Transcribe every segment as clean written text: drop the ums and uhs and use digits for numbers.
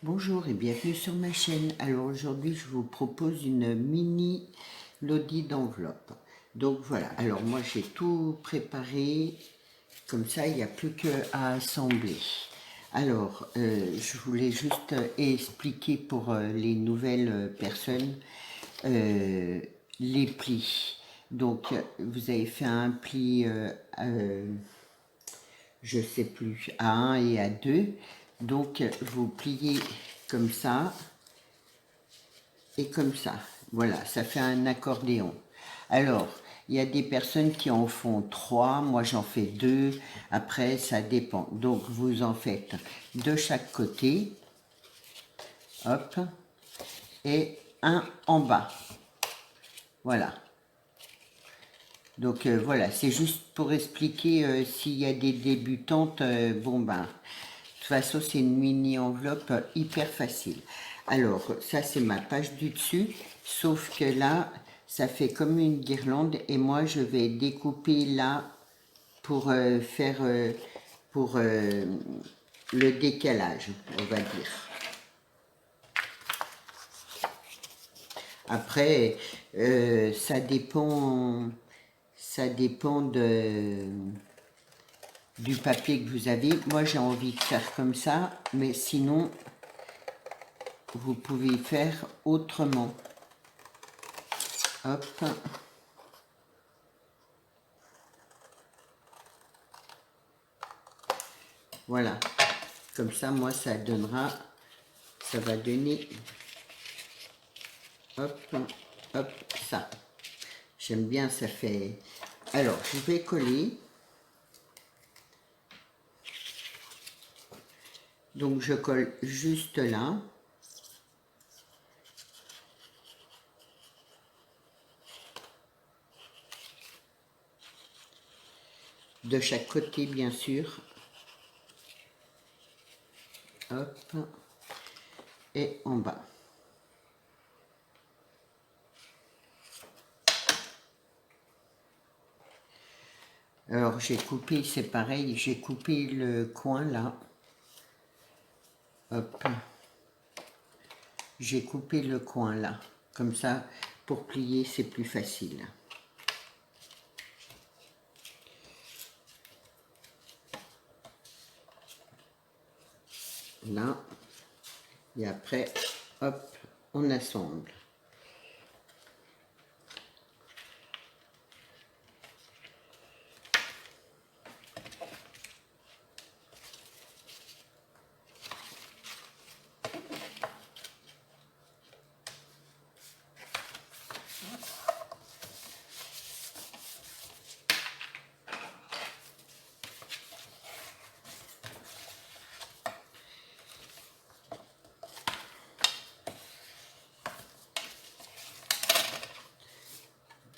Bonjour et bienvenue sur ma chaîne. Alors aujourd'hui je vous propose une mini lodi d'enveloppe. Donc voilà, alors moi j'ai tout préparé, comme ça il n'y a plus qu'à assembler. Alors je voulais juste expliquer pour les nouvelles personnes les plis. Donc vous avez fait un pli je sais plus, à 1 et à 2. Donc vous pliez comme ça et comme ça. Voilà, ça fait un accordéon. Alors, il y a des personnes qui en font 3, moi j'en fais 2, après ça dépend. Donc vous en faites de chaque côté, hop, et un en bas. Voilà. Donc voilà, c'est juste pour expliquer s'il y a des débutantes, bon ben, de toute façon c'est une mini enveloppe hyper facile. Alors ça c'est ma page du dessus, sauf que là ça fait comme une guirlande et moi je vais découper là pour faire pour le décalage, on va dire. Après ça dépend du papier que vous avez. Moi j'ai envie de faire comme ça, mais sinon vous pouvez faire autrement. Hop. Voilà. Comme ça, moi, ça donnera, ça va donner, hop, hop, ça. J'aime bien, ça fait... Alors, je vais coller. Donc, je colle juste là. De chaque côté, bien sûr. Hop. Et en bas. Alors, j'ai coupé, c'est pareil, j'ai coupé le coin là. Hop. J'ai coupé le coin là. Comme ça, pour plier, c'est plus facile. Là. Et après, hop, on assemble.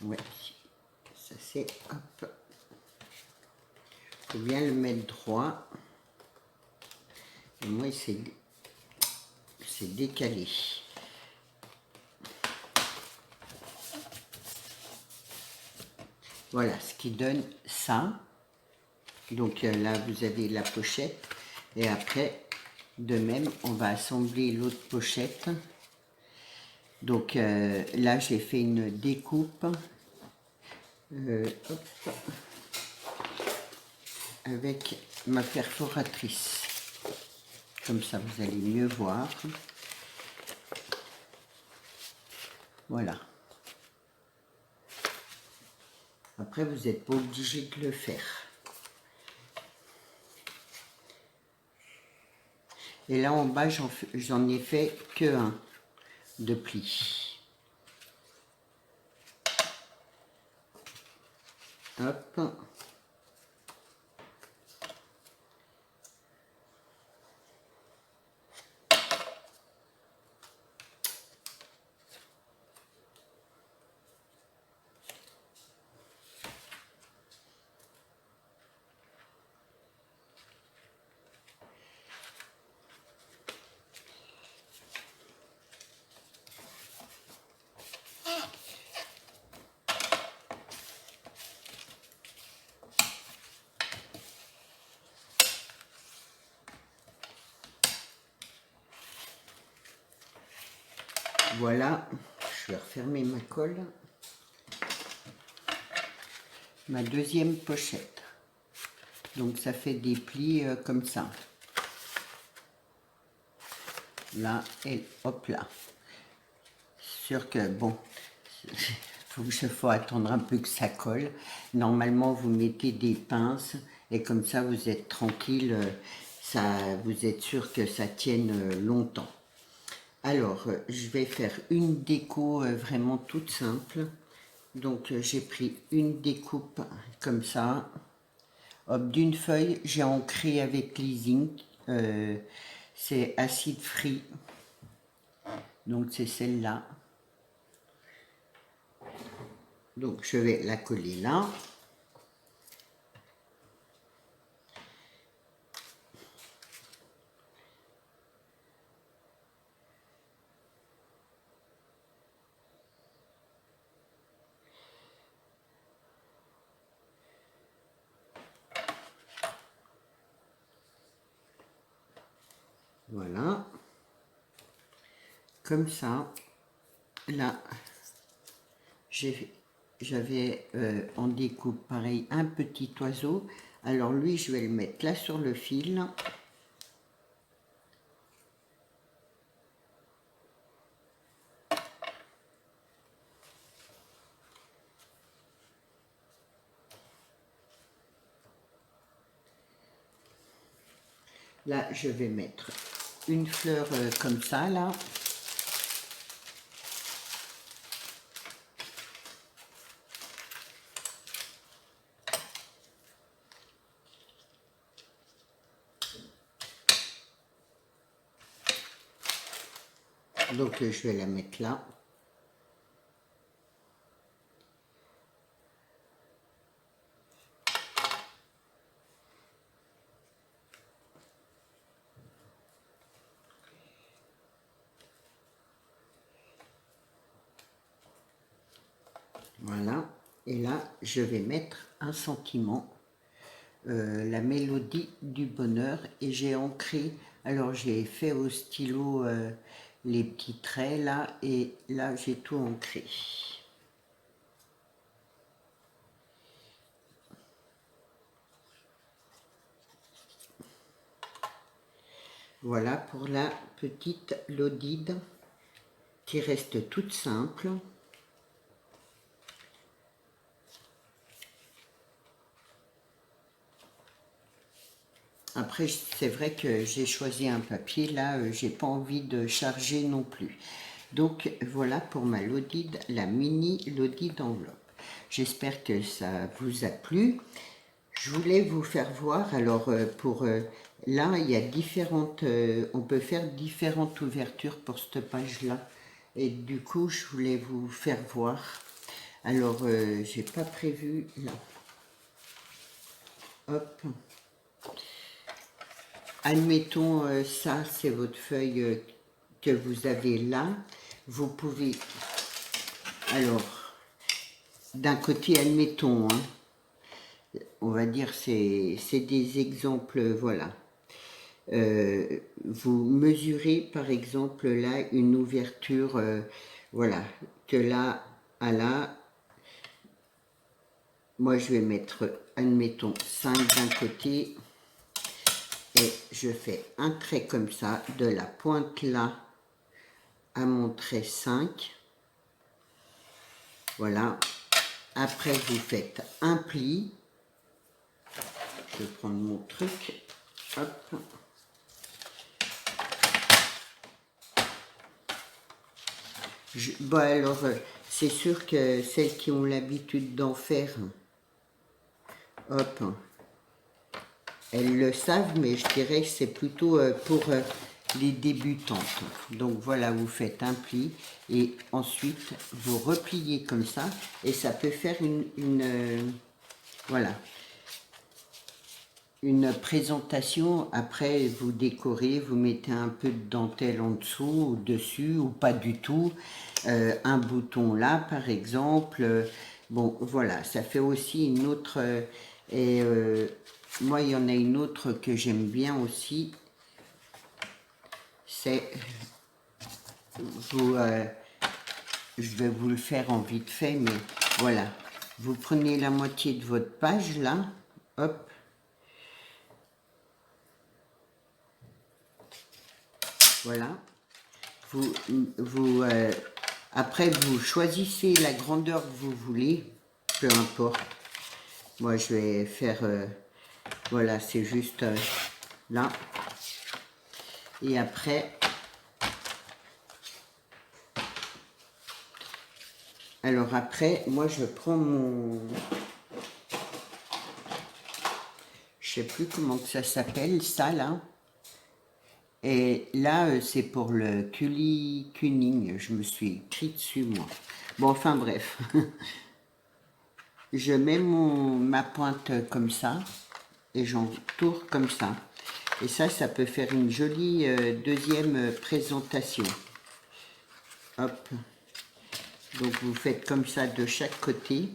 Ouais, ça c'est, hop, faut bien le mettre droit. Et moi, c'est décalé. Voilà, ce qui donne ça. Donc là, vous avez la pochette. Et après, de même, on va assembler l'autre pochette. Donc là, j'ai fait une découpe. Hop, avec ma perforatrice. Comme ça, vous allez mieux voir. Voilà. Après, vous n'êtes pas obligé de le faire. Et là, en bas, j'en ai fait que un de pli. Hop. Voilà, je vais refermer ma colle. Ma deuxième pochette. Donc ça fait des plis comme ça. Là et hop là. Sûr que bon, faut attendre un peu que ça colle. Normalement vous mettez des pinces et comme ça vous êtes tranquille, vous êtes sûr que ça tienne longtemps. Alors je vais faire une déco vraiment toute simple. Donc j'ai pris une découpe comme ça. Hop, d'une feuille, j'ai ancré avec Leasing. C'est acide free. Donc c'est celle-là. Donc je vais la coller là. Voilà. Comme ça. Là, j'avais en découpe pareil un petit oiseau. Alors lui, je vais le mettre là sur le fil. Là, je vais mettre une fleur comme ça, là. Donc, je vais la mettre là. Voilà. Et là, je vais mettre un sentiment. La mélodie du bonheur et j'ai ancré, alors j'ai fait au stylo les petits traits là et là j'ai tout ancré. Voilà pour la petite Lodide qui reste toute simple. Après, c'est vrai que j'ai choisi un papier, là, j'ai pas envie de charger non plus. Donc, voilà pour ma Lodide, la mini Lodide enveloppe. J'espère que ça vous a plu. Je voulais vous faire voir, alors là, il y a différentes, on peut faire différentes ouvertures pour cette page-là. Et du coup, je voulais vous faire voir. Alors, j'ai pas prévu, là. Hop. Admettons, ça, c'est votre feuille que vous avez là. Vous pouvez, alors, d'un côté, admettons, hein, on va dire, c'est des exemples, voilà. Vous mesurez, par exemple, là, une ouverture, voilà, que là à là, moi, je vais mettre, admettons, 5 d'un côté, et je fais un trait comme ça, de la pointe là à mon trait 5. Voilà. Après, vous faites un pli. Je vais prendre mon truc. Hop. Bon, alors, c'est sûr que celles qui ont l'habitude d'en faire, hop, elles le savent, mais je dirais que c'est plutôt pour les débutantes. Donc voilà, vous faites un pli et ensuite vous repliez comme ça et ça peut faire voilà, une présentation. Après vous décorez, vous mettez un peu de dentelle en dessous ou dessus ou pas du tout, un bouton là par exemple. Bon voilà, ça fait aussi une autre moi il y en a une autre que j'aime bien aussi, c'est vous je vais vous le faire en vite fait, mais voilà. Vous prenez la moitié de votre page là, hop. Voilà. Après, vous choisissez la grandeur que vous voulez, peu importe. Moi, je vais faire, voilà, c'est juste là. Et après, alors après, moi, je prends mon, je sais plus comment que ça s'appelle, ça là. Et là, c'est pour le Kuning. Je me suis écrit dessus, moi. Bon, enfin bref. Je mets ma pointe comme ça. Et j'entoure comme ça. Et ça peut faire une jolie deuxième présentation. Hop. Donc, vous faites comme ça de chaque côté.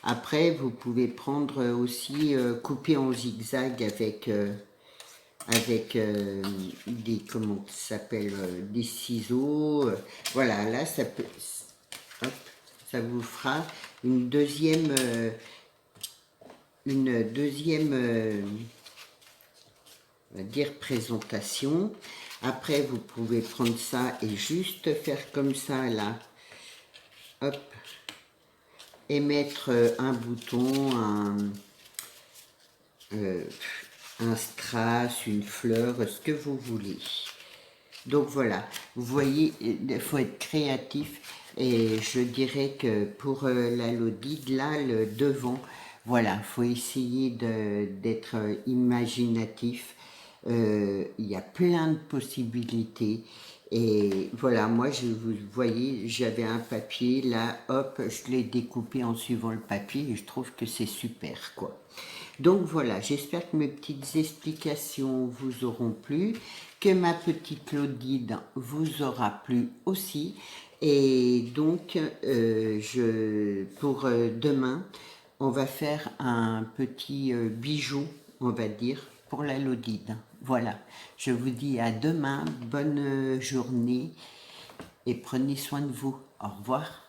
Après, vous pouvez prendre aussi, couper en zigzag avec... des, comment ça s'appelle, des ciseaux. Voilà, là, ça peut, hop, ça vous fera une deuxième, on va dire, présentation. Après, vous pouvez prendre ça et juste faire comme ça, là, hop, et mettre un bouton, un strass, une fleur, ce que vous voulez. Donc voilà, vous voyez, il faut être créatif et je dirais que pour la Lodide, là, le devant, voilà, il faut essayer d'être imaginatif. Il y a plein de possibilités et voilà, moi, vous voyez, j'avais un papier, là, hop, je l'ai découpé en suivant le papier et je trouve que c'est super, quoi. Donc voilà, j'espère que mes petites explications vous auront plu, que ma petite Claudine vous aura plu aussi. Et donc, pour demain, on va faire un petit bijou, on va dire, pour la Claudine. Voilà, je vous dis à demain, bonne journée et prenez soin de vous. Au revoir.